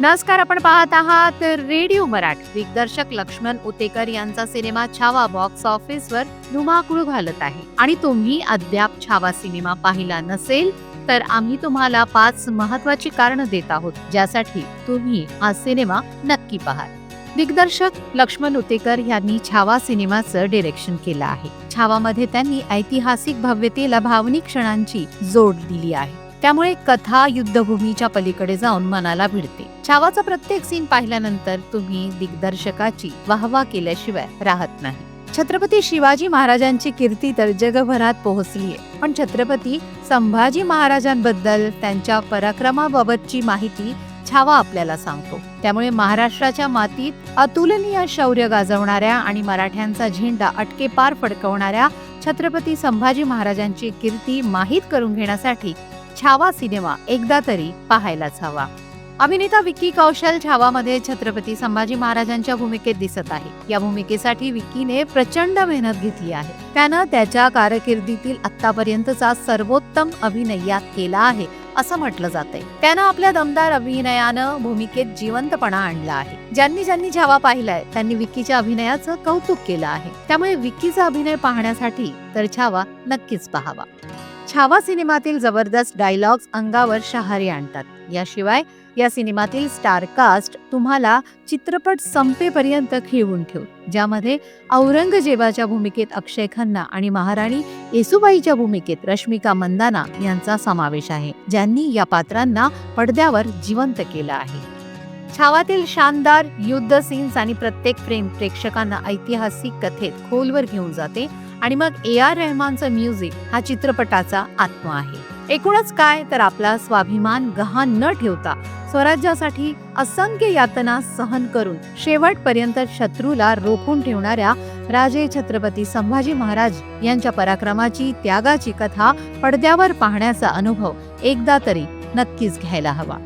नमस्कार, आपण पाहत आहात रेडिओ मराठी. दिग्दर्शक लक्ष्मण उतेकर यांचा सिनेमा छावा बॉक्स ऑफिसवर धुमाकूळ घालत आहे आणि तुम्ही अद्याप छावा सिनेमा पाहिला नसेल तर आम्ही तुम्हाला 5 महत्वाची कारणं देत आहोत ज्यासाठी तुम्ही हा सिनेमा नक्की पहा. दिग्दर्शक लक्ष्मण उतेकर यांनी छावा सिनेमाचं डिरेक्शन केलं आहे. छावामध्ये त्यांनी ऐतिहासिक भव्यतेला भावनिक क्षणांची जोड दिली आहे. त्यामुळे कथा युद्धभूमीच्या पलीकडे जाऊन मनाला भिडते. छावाचा प्रत्येक सीन पाहिल्यानंतर तुम्ही दिग्दर्शकाची वाहवा केल्याशिवाय राहत नाही. छत्रपती शिवाजी महाराजांची कीर्ती तर जगभरात पोहोचलीये, पण छत्रपती संभाजी महाराजांबद्दल त्यांच्या पराक्रमाबाबतची माहिती छावा आपल्याला सांगतो. त्यामुळे महाराष्ट्राच्या मातीत अतुलनीय शौर्य गाजवणाऱ्या आणि मराठ्यांचा झेंडा अटकेपार फडकवणाऱ्या छत्रपती संभाजी महाराजांची कीर्ती माहीत करून घेण्यासाठी छावा सिनेमा एकदा तरी पाहायलाच हवा. अभिनेता विक्की कौशल छावामध्ये छत्रपती संभाजी महाराजांच्या भूमिकेत दिसत आहे. या भूमिकेसाठी विक्कीने प्रचंड मेहनत घेतली आहे. त्यानं त्याच्या कारकिर्दीतील आतापर्यंतचा सर्वोत्तम अभिनय यात केला आहे असं म्हटलं जातंय. त्यानं आपल्या दमदार अभिनयानं भूमिकेत जिवंतपणा आणला आहे. ज्यांनी छावा पाहिलाय त्यांनी विक्कीच्या अभिनयाचं कौतुक केलं आहे. त्यामुळे विक्कीचा अभिनय पाहण्यासाठी तर छावा नक्कीच पाहावा. छावा सिनेमातील जबरदस्त डायलॉग्स अंगावर शहारे आणतात. याशिवाय या सिनेमातील स्टारकास्ट तुम्हाला चित्रपट संपेपर्यंत खिळवून ठेवू. ज्यामध्ये औरंगजेबाच्या भूमिकेत अक्षय खन्ना आणि महाराणी येसुबाईच्या भूमिकेत रश्मिका मंदाना यांचा समावेश आहे, ज्यांनी या पात्रांना पडद्यावर जिवंत केलं आहे. छावातील शानदार युद्ध सीन्स आणि प्रत्येक फ्रेम प्रेक्षकांना ऐतिहासिक कथेत खोलवर घेऊन जाते आणि मग AR रहमानचं म्युझिक हा चित्रपटाचा आत्मा आहे. एकूणच काय तर आपला स्वाभिमान गहाण न ठेवता स्वराज्यासाठी असंख्य यातना सहन करून शेवटपर्यंत शत्रूला रोखून ठेवणाऱ्या राजे छत्रपती संभाजी महाराज यांच्या पराक्रमाची त्यागाची कथा पडद्यावर पाहण्याचा अनुभव एकदा तरी नक्कीच घ्यायला हवा.